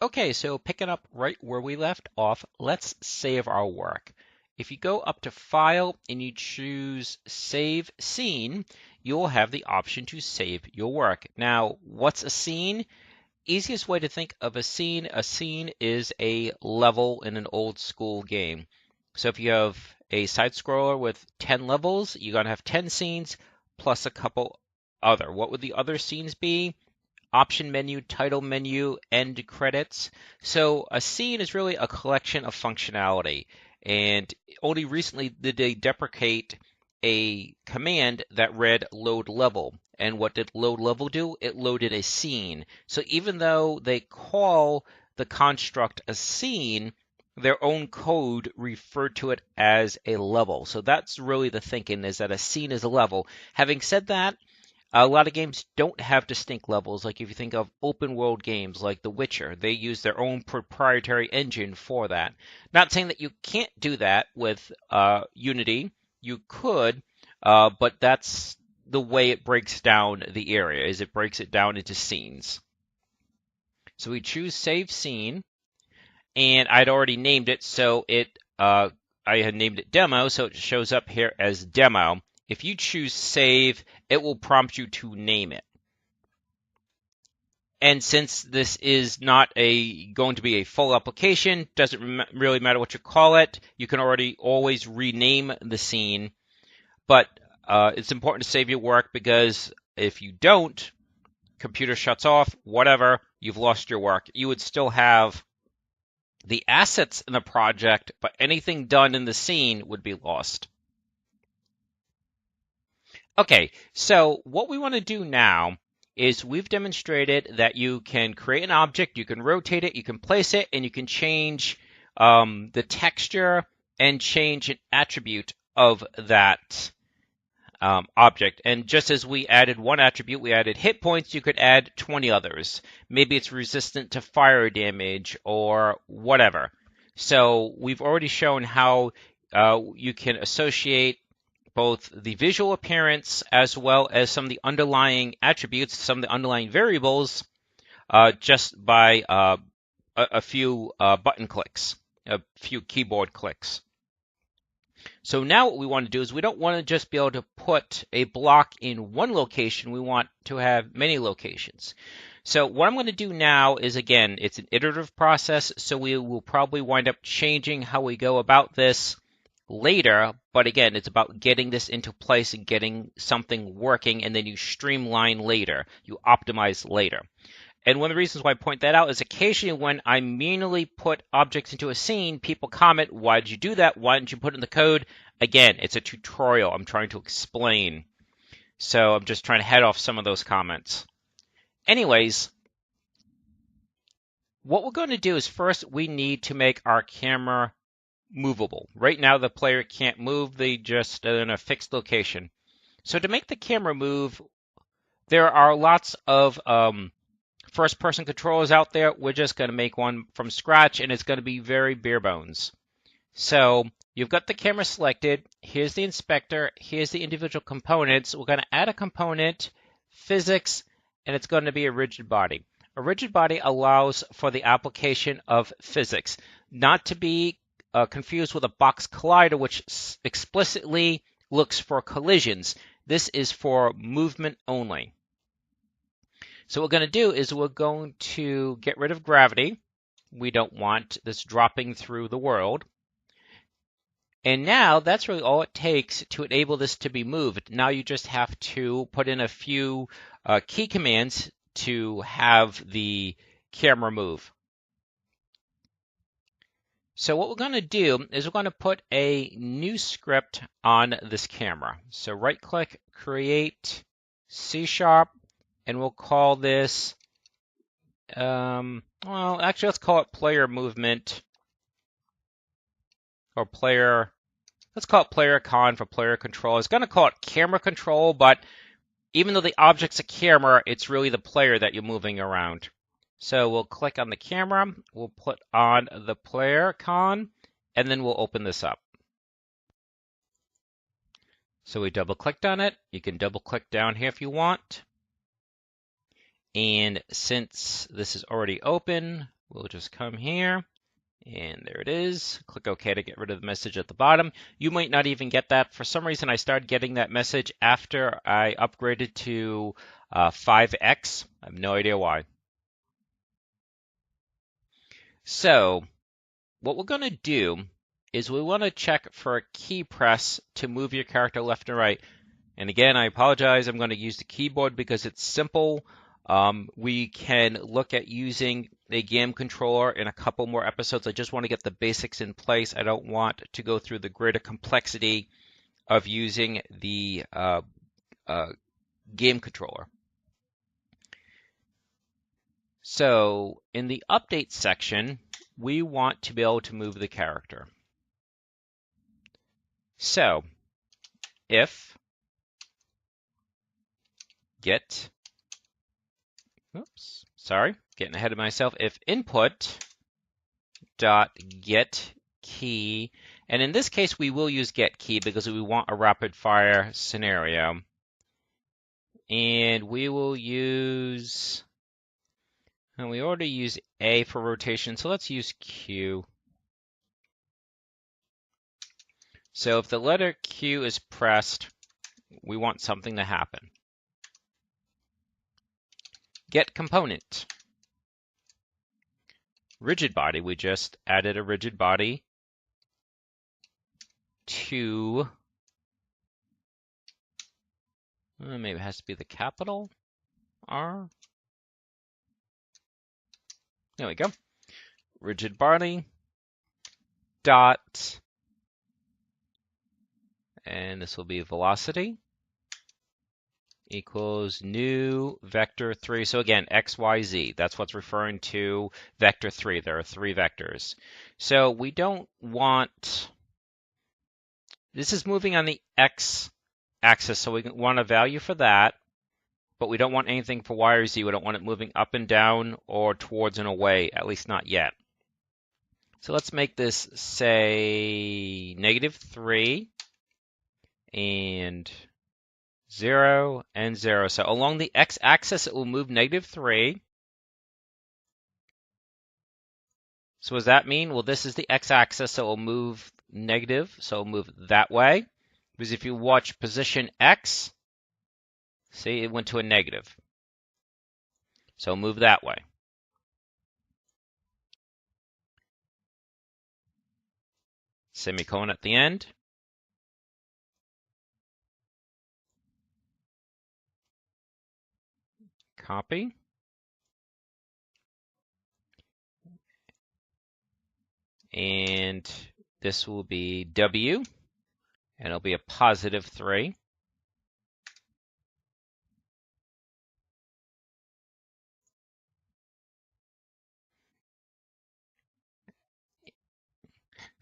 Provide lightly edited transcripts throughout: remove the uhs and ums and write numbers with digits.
Okay, so picking up right where we left off, let's save our work. If you go up to File and you choose Save Scene, you'll have the option to save your work. Now, what's a scene? Easiest way to think of a scene is a level in an old school game. So if you have a side scroller with 10 levels, you're going to have 10 scenes plus a couple other. What would the other scenes be? Option menu, title menu, end credits. So a scene is really a collection of functionality. And only recently did they deprecate a command that read load level. And what did load level do? It loaded a scene. So even though they call the construct a scene, their own code referred to it as a level. So that's really the thinking, is that a scene is a level. Having said that, a lot of games don't have distinct levels. Like if you think of open world games like The Witcher, they use their own proprietary engine for that. Not saying that you can't do that with Unity. You could, but that's the way it breaks down the area, is it breaks it down into scenes. So we choose Save Scene, and I'd already named it, so I had named it Demo, so it shows up here as Demo. If you choose Save, it will prompt you to name it. And since this is not going to be a full application, doesn't really matter what you call it. You can always rename the scene, but it's important to save your work, because if you don't, computer shuts off, whatever, you've lost your work. You would still have the assets in the project, but anything done in the scene would be lost. Okay, so what we want to do now is we've demonstrated that you can create an object, you can rotate it, you can place it, and you can change the texture and change an attribute of that object. And just as we added one attribute, we added hit points, you could add 20 others. Maybe it's resistant to fire damage or whatever. So we've already shown how you can associate both the visual appearance as well as some of the underlying attributes, some of the underlying variables, just by a few button clicks, a few keyboard clicks. So now what we want to do is we don't want to just be able to put a block in one location. We want to have many locations. So what I'm going to do now is, again, it's an iterative process, so we will probably wind up changing how we go about this later, but again, it's about getting this into place and getting something working, and then you streamline later, you optimize later. And one of the reasons why I point that out is occasionally when I manually put objects into a scene, people comment, why did you do that? Why didn't you put it in the code? Again, it's a tutorial. I'm trying to explain. So I'm just trying to head off some of those comments. Anyways, what we're going to do is first we need to make our camera movable. Right now the player can't move, they just are in a fixed location. So to make the camera move, there are lots of first-person controllers out there. We're just going to make one from scratch, and it's going to be very bare bones. So you've got the camera selected. Here's the inspector. Here's the individual components. We're going to add a component, physics, and it's going to be a rigid body. A rigid body allows for the application of physics, not to be confused with a box collider, which explicitly looks for collisions. This is for movement only. So what we're going to do is we're going to get rid of gravity. We don't want this dropping through the world. And now that's really all it takes to enable this to be moved. Now you just have to put in a few key commands to have the camera move. So what we're going to do is we're going to put a new script on this camera. So right-click, Create, C#, and we'll call this, well, actually, let's call it player movement, or let's call it player con for player control. It's going to call it camera control, but even though the object's a camera, it's really the player that you're moving around. So we'll click on the camera, we'll put on the player con, and then we'll open this up. So we double clicked on it. You can double click down here if you want. And since this is already open, we'll just come here, and there it is. Click OK to get rid of the message at the bottom. You might not even get that. For some reason, I started getting that message after I upgraded to 5X. I have no idea why. So what we're going to do is we want to check for a key press to move your character left and right. And again, I apologize. I'm going to use the keyboard because it's simple. We can look at using a game controller in a couple more episodes. I just want to get the basics in place. I don't want to go through the greater complexity of using the game controller. So in the update section, we want to be able to move the character. So if get, oops, sorry, getting ahead of myself. If input dot get key, and in this case we will use get key because we want a rapid fire scenario, and we will use, and we already use A for rotation, so let's use Q. So if the letter Q is pressed, we want something to happen. Get component. Rigid body, we just added a rigid body to, maybe it has to be the capital R. There we go. Rigid body dot, and this will be velocity, equals new vector 3. So again, x, y, z. That's what's referring to vector 3. There are 3 vectors. So we don't want, this is moving on the x axis, so we want a value for that, but we don't want anything for y or z. We don't want it moving up and down or towards and away, at least not yet. So let's make this, say, -3 and 0 and 0. So along the x-axis, it will move -3. So what does that mean? Well, this is the x-axis, so it will move negative, so it'll move that way. Because if you watch position x, see, it went to a negative. So move that way. Semicolon at the end. Copy. And this will be W, and it'll be a +3.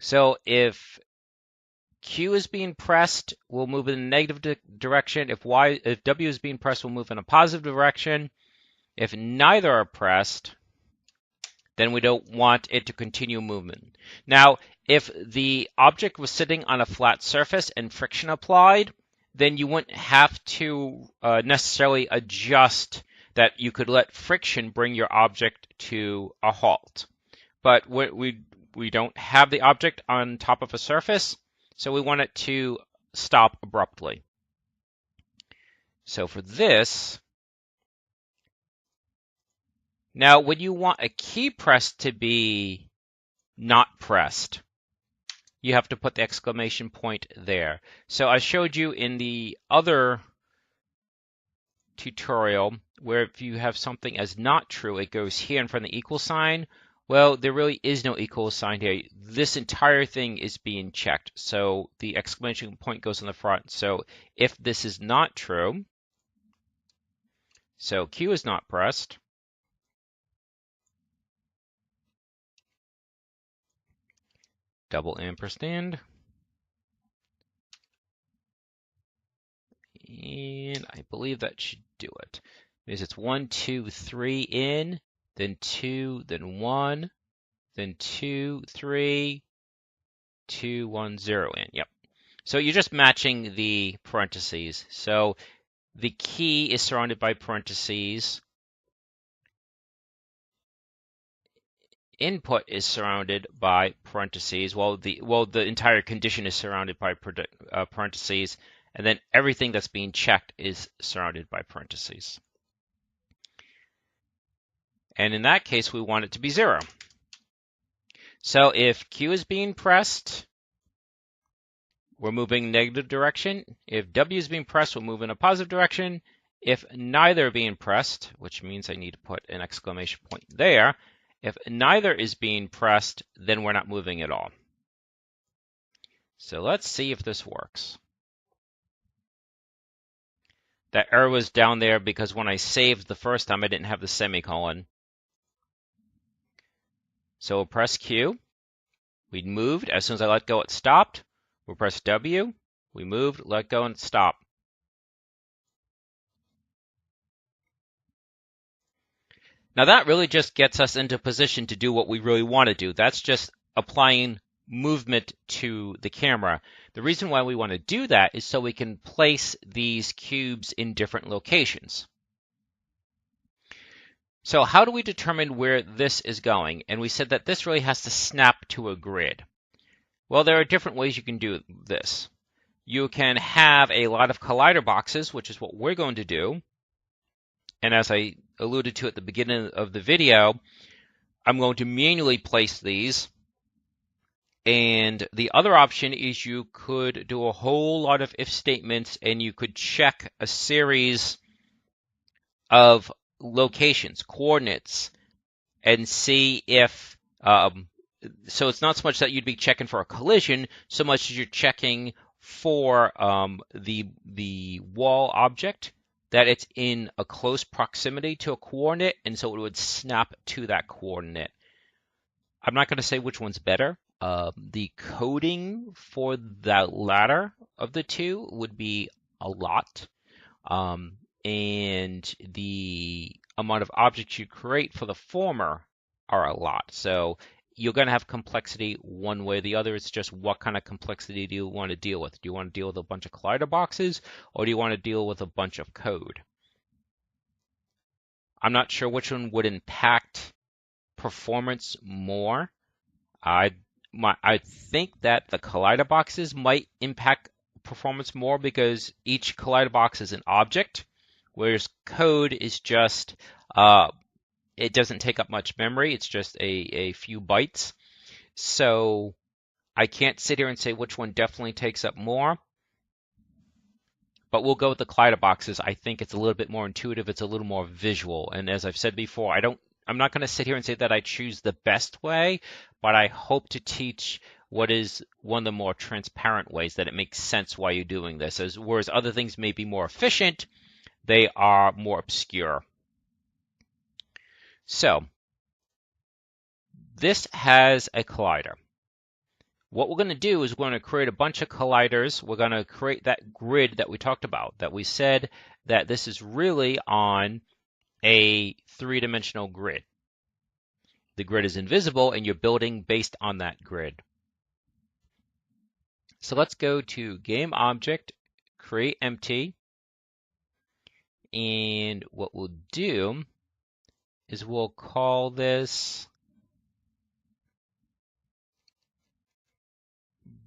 So if Q is being pressed, we'll move in a negative direction. If W is being pressed, we'll move in a positive direction. If neither are pressed, then we don't want it to continue movement. Now, if the object was sitting on a flat surface and friction applied, then you wouldn't have to necessarily adjust that. You could let friction bring your object to a halt. But we don't have the object on top of a surface, so we want it to stop abruptly. So for this, now when you want a key press to be not pressed, you have to put the exclamation point there. So I showed you in the other tutorial where if you have something as not true, it goes here in front of the equal sign. Well, there really is no equal sign here. This entire thing is being checked. So the exclamation point goes in the front. So if this is not true, so Q is not pressed, double ampersand, and I believe that should do it. Because it's 1, 2, 3 in, then 2, then 1, then 2, 3, 2, 1, 0 in. Yep. So you're just matching the parentheses. So the key is surrounded by parentheses. input is surrounded by parentheses. The entire condition is surrounded by parentheses, and then everything that's being checked is surrounded by parentheses. And in that case, we want it to be 0. So if Q is being pressed, we're moving negative direction. If W is being pressed, we'll move in a positive direction. If neither are being pressed, which means I need to put an exclamation point there, if neither is being pressed, then we're not moving at all. So let's see if this works. That error was down there because when I saved the first time, I didn't have the semicolon. So we'll press Q. We moved. As soon as I let go, it stopped. We'll press W. We moved, let go, and stop. Now that really just gets us into position to do what we really want to do. That's just applying movement to the camera. The reason why we want to do that is so we can place these cubes in different locations. So how do we determine where this is going? And we said that this really has to snap to a grid. Well, there are different ways you can do this. You can have a lot of collider boxes, which is what we're going to do. And as I alluded to at the beginning of the video, I'm going to manually place these. And the other option is you could do a whole lot of if statements and you could check a series of locations, coordinates, and see if, so it's not so much that you'd be checking for a collision, so much as you're checking for the wall object, that it's in a close proximity to a coordinate, and so it would snap to that coordinate. I'm not going to say which one's better. The coding for the latter of the two would be a lot, and the amount of objects you create for the former are a lot. So you're going to have complexity one way or the other. It's just what kind of complexity do you want to deal with? Do you want to deal with a bunch of collider boxes, or do you want to deal with a bunch of code? I'm not sure which one would impact performance more. I think that the collider boxes might impact performance more because each collider box is an object, whereas code is just it doesn't take up much memory. It's just a few bytes. So I can't sit here and say which one definitely takes up more. But we'll go with the collider boxes. I think it's a little bit more intuitive. It's a little more visual. And as I've said before, I'm not going to sit here and say that I choose the best way, but I hope to teach what is one of the more transparent ways that it makes sense why you're doing this. Whereas other things may be more efficient, they are more obscure. So this has a collider. What we're going to do is we're going to create a bunch of colliders. We're going to create that grid that we talked about, that we said that this is really on a three-dimensional grid. The grid is invisible and you're building based on that grid. So let's go to Game Object, Create Empty, and what we'll do is we'll call this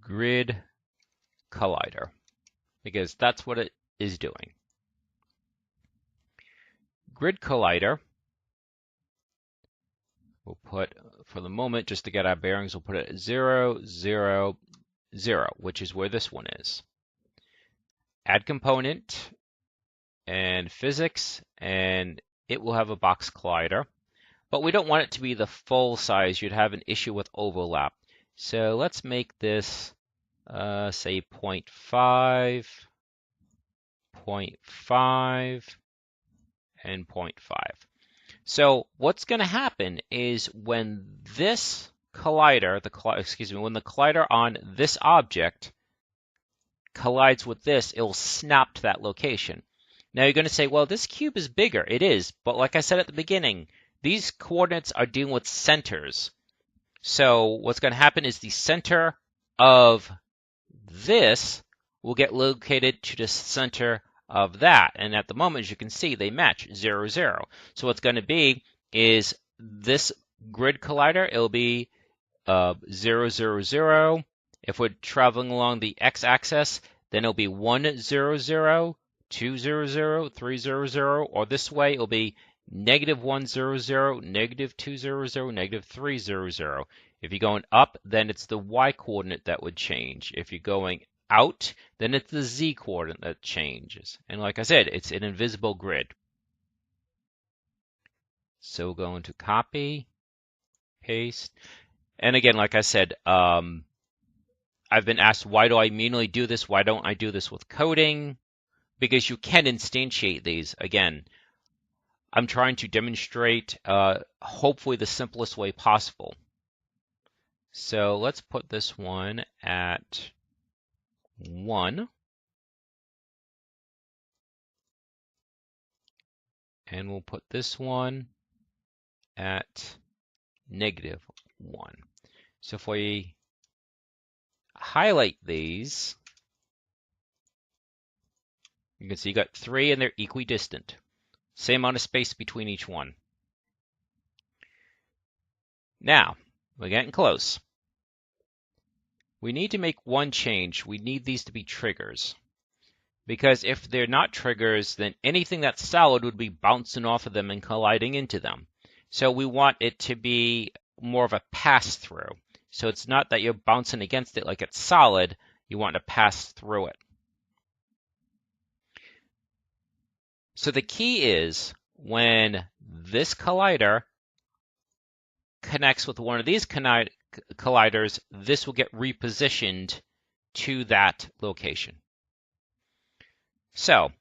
Grid Collider because that's what it is doing. Grid Collider, we'll put, for the moment, just to get our bearings, we'll put it at 0, 0, 0, which is where this one is. Add component and physics, and it will have a box collider. But we don't want it to be the full size. You'd have an issue with overlap. So let's make this, say, 0.5, 0.5, and 0.5. So what's going to happen is when this collider, when the collider on this object collides with this, it will snap to that location. Now you're going to say, well, this cube is bigger. It is, but like I said at the beginning, these coordinates are dealing with centers. So what's going to happen is the center of this will get located to the center of that. And at the moment, as you can see, they match 0, 0. So what's going to be is this grid collider, it'll be 0, 0, 0. If we're traveling along the x-axis, then it'll be 1, 0, 0, 2, 0, 0, 3, 0, 0, or this way it'll be negative 1, 0, 0, negative 2, 0, 0, negative 3, 0, 0. If you're going up, then it's the y-coordinate that would change. If you're going out, then it's the z-coordinate that changes. And like I said, it's an invisible grid. So we're going to copy, paste. And again, like I said, I've been asked, why do I manually do this? Why don't I do this with coding? Because you can instantiate these. Again, I'm trying to demonstrate hopefully the simplest way possible. So let's put this one at 1. And we'll put this one at negative 1. So if we highlight these, you can see you got 3 and they're equidistant. Same amount of space between each one. Now, we're getting close. We need to make one change. We need these to be triggers. Because if they're not triggers, then anything that's solid would be bouncing off of them and colliding into them. So we want it to be more of a pass-through. So it's not that you're bouncing against it like it's solid. You want to pass through it. So the key is when this collider connects with one of these colliders, this will get repositioned to that location. So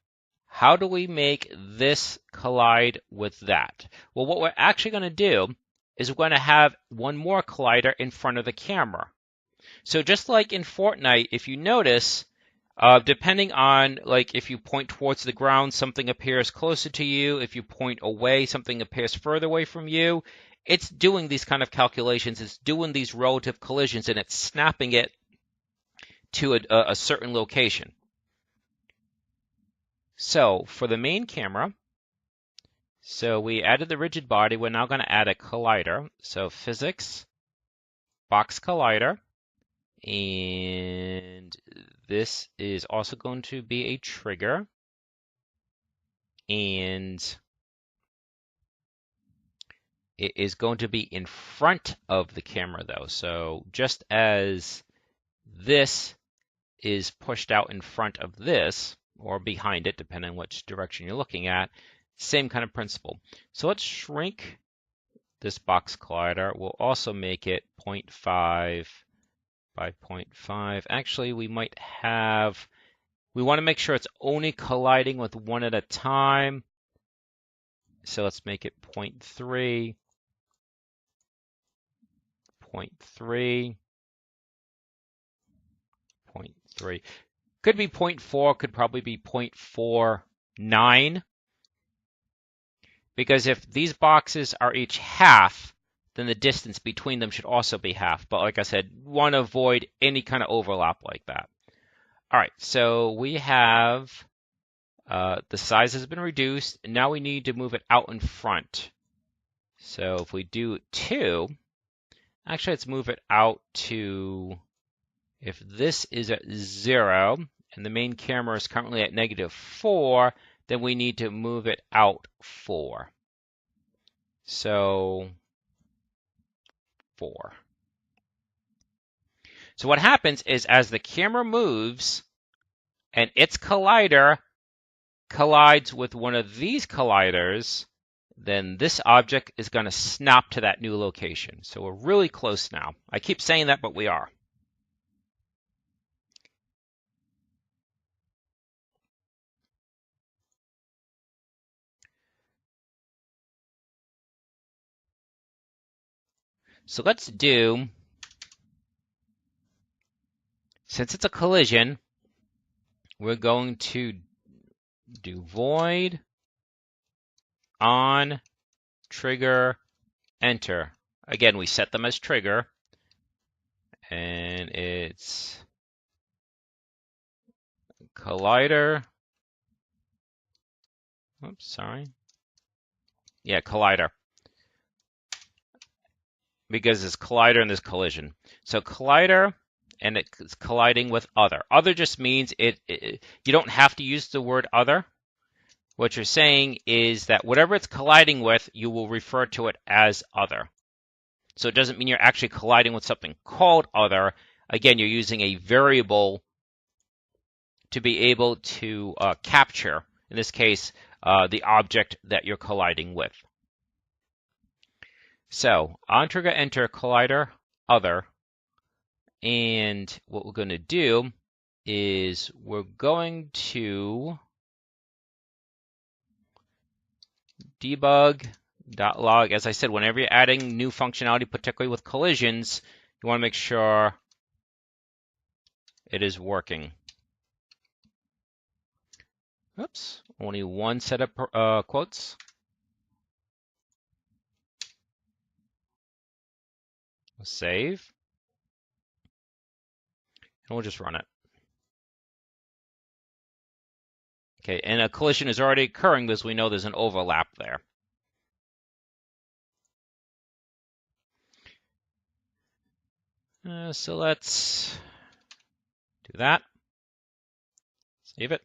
how do we make this collide with that? Well, what we're actually going to do is we're going to have one more collider in front of the camera. So just like in Fortnite, if you notice, depending on, like, if you point towards the ground, something appears closer to you. If you point away, something appears further away from you. It's doing these kind of calculations. It's doing these relative collisions, and it's snapping it to a certain location. So for the main camera, so we added the rigid body. We're now going to add a collider. So physics, box collider, and this is also going to be a trigger. And it is going to be in front of the camera though. So just as this is pushed out in front of this, or behind it, depending on which direction you're looking at, same kind of principle. So let's shrink this box collider. We'll also make it 0.5 by 0.5. Actually, we want to make sure it's only colliding with one at a time. So let's make it 0.3, 0.3, 0.3. Could be 0.4, could probably be 0.49. Because if these boxes are each half, then the distance between them should also be half. But like I said, want to avoid any kind of overlap like that. All right, so we have the size has been reduced. And now we need to move it out in front. So if we do 2, actually let's move it out to, if this is at 0 and the main camera is currently at -4, then we need to move it out 4. So 4. So what happens is as the camera moves and its collider collides with one of these colliders, then this object is going to snap to that new location. So we're really close now. I keep saying that, but we are. So let's do, since it's a collision, we're going to do void on trigger enter. Again, we set them as trigger, and it's collider. Oops, sorry. Yeah, collider. because it's collider and there's collision. So collider, and it's colliding with other. Other just means you don't have to use the word other. What you're saying is that whatever it's colliding with, you will refer to it as other. So it doesn't mean you're actually colliding with something called other. Again, you're using a variable to be able to capture, in this case, the object that you're colliding with. So on trigger enter collider other, and what we're going to do is we're going to debug.log. As I said, whenever you're adding new functionality, particularly with collisions, you want to make sure it is working. Oops, only one set of quotes. We'll save, and we'll just run it. Okay, and a collision is already occurring because we know there's an overlap there. So let's do that. Save it.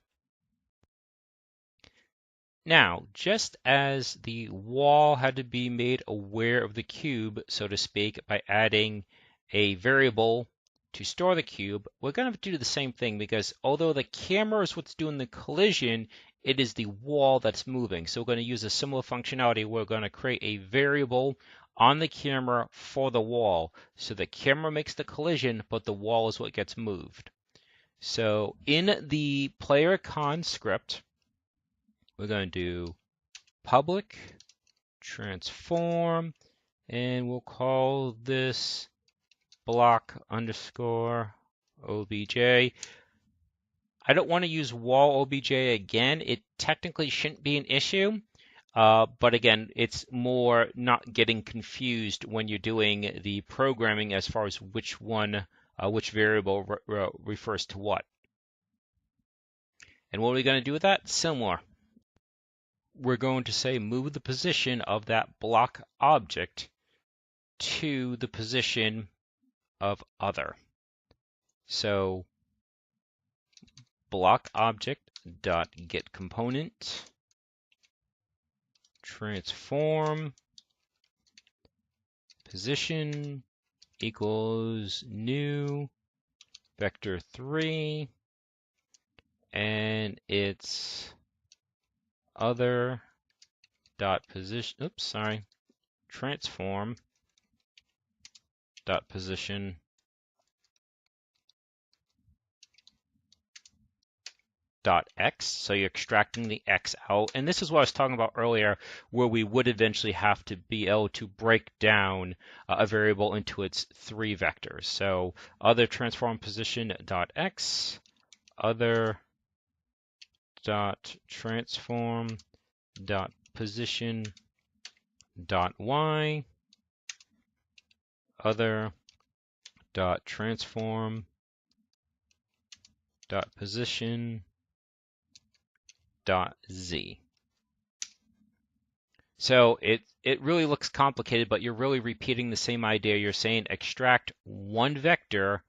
Now, just as the wall had to be made aware of the cube, so to speak, by adding a variable to store the cube, we're going to have to do the same thing because although the camera is what's doing the collision, it is the wall that's moving. So we're going to use a similar functionality. We're going to create a variable on the camera for the wall. So the camera makes the collision, but the wall is what gets moved. So in the player con script, we're going to do public transform, and we'll call this block underscore obj. I don't want to use wall obj again. It technically shouldn't be an issue, but again, it's more not getting confused when you're doing the programming as far as which variable refers to what. And what are we going to do with that? Similar. We're going to say move the position of that block object to the position of other. So block object dot get component transform position equals new vector 3, and it's other dot position, oops, sorry, transform dot position dot x. So you're extracting the x out, and this is what I was talking about earlier, where we would eventually have to be able to break down a variable into its 3 vectors. So other transform position dot x, other dot transform dot position dot y, other dot transform dot position dot z. So it really looks complicated, but you're really repeating the same idea. You're saying extract one vector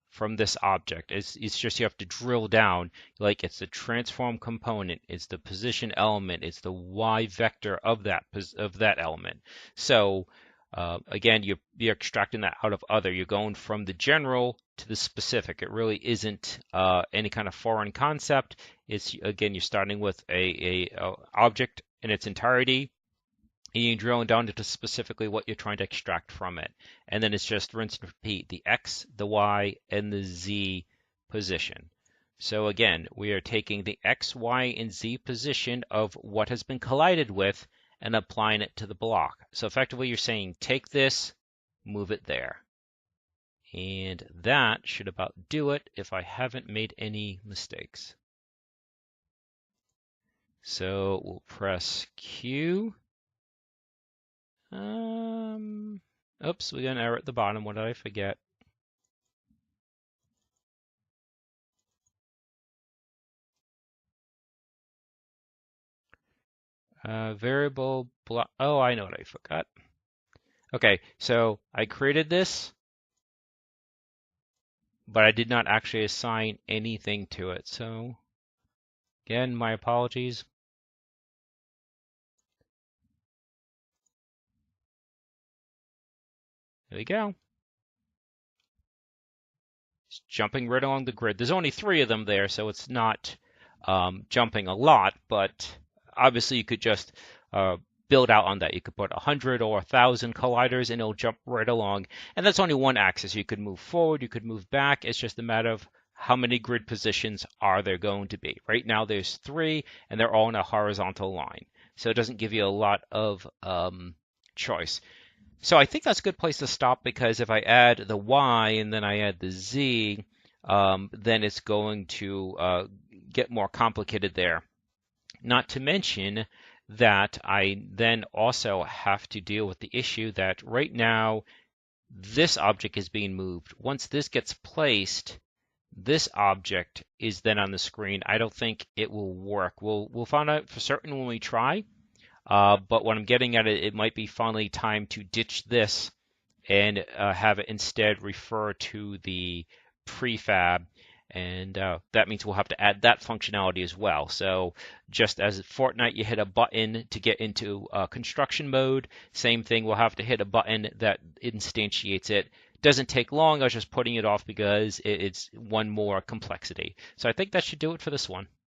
from this object. It's just you have to drill down, like it's the transform component, it's the position element, it's the y vector of that element. So again, you're extracting that out of other. You're going from the general to the specific. It really isn't any kind of foreign concept. It's again, you're starting with a object in its entirety, and you're drilling down into specifically what you're trying to extract from it. And then it's just rinse and repeat the X, the Y, and the Z position. So again, we are taking the X, Y, and Z position of what has been collided with and applying it to the block. So effectively you're saying take this, move it there. And that should about do it if I haven't made any mistakes. So we'll press Q. Oops, we got an error at the bottom. What did I forget? Variable block. Oh, I know what I forgot. Okay, so I created this, but I did not actually assign anything to it. So again, my apologies. There we go. It's jumping right along the grid. There's only 3 of them there, so it's not jumping a lot, but obviously you could just build out on that. You could put 100 or 1,000 colliders and it'll jump right along. And that's only one axis. You could move forward, you could move back. It's just a matter of how many grid positions are there going to be. Right now there's 3 and they're all in a horizontal line. So it doesn't give you a lot of choice. So I think that's a good place to stop because if I add the Y and then I add the Z, then it's going to get more complicated there. Not to mention that I then also have to deal with the issue that right now this object is being moved. Once this gets placed, this object is then on the screen. I don't think it will work. We'll find out for certain when we try. But what I'm getting at, it might be finally time to ditch this and have it instead refer to the prefab. And that means we'll have to add that functionality as well. So just as Fortnite, you hit a button to get into construction mode. Same thing, we'll have to hit a button that instantiates it. Doesn't take long. I was just putting it off because it's one more complexity. So I think that should do it for this one.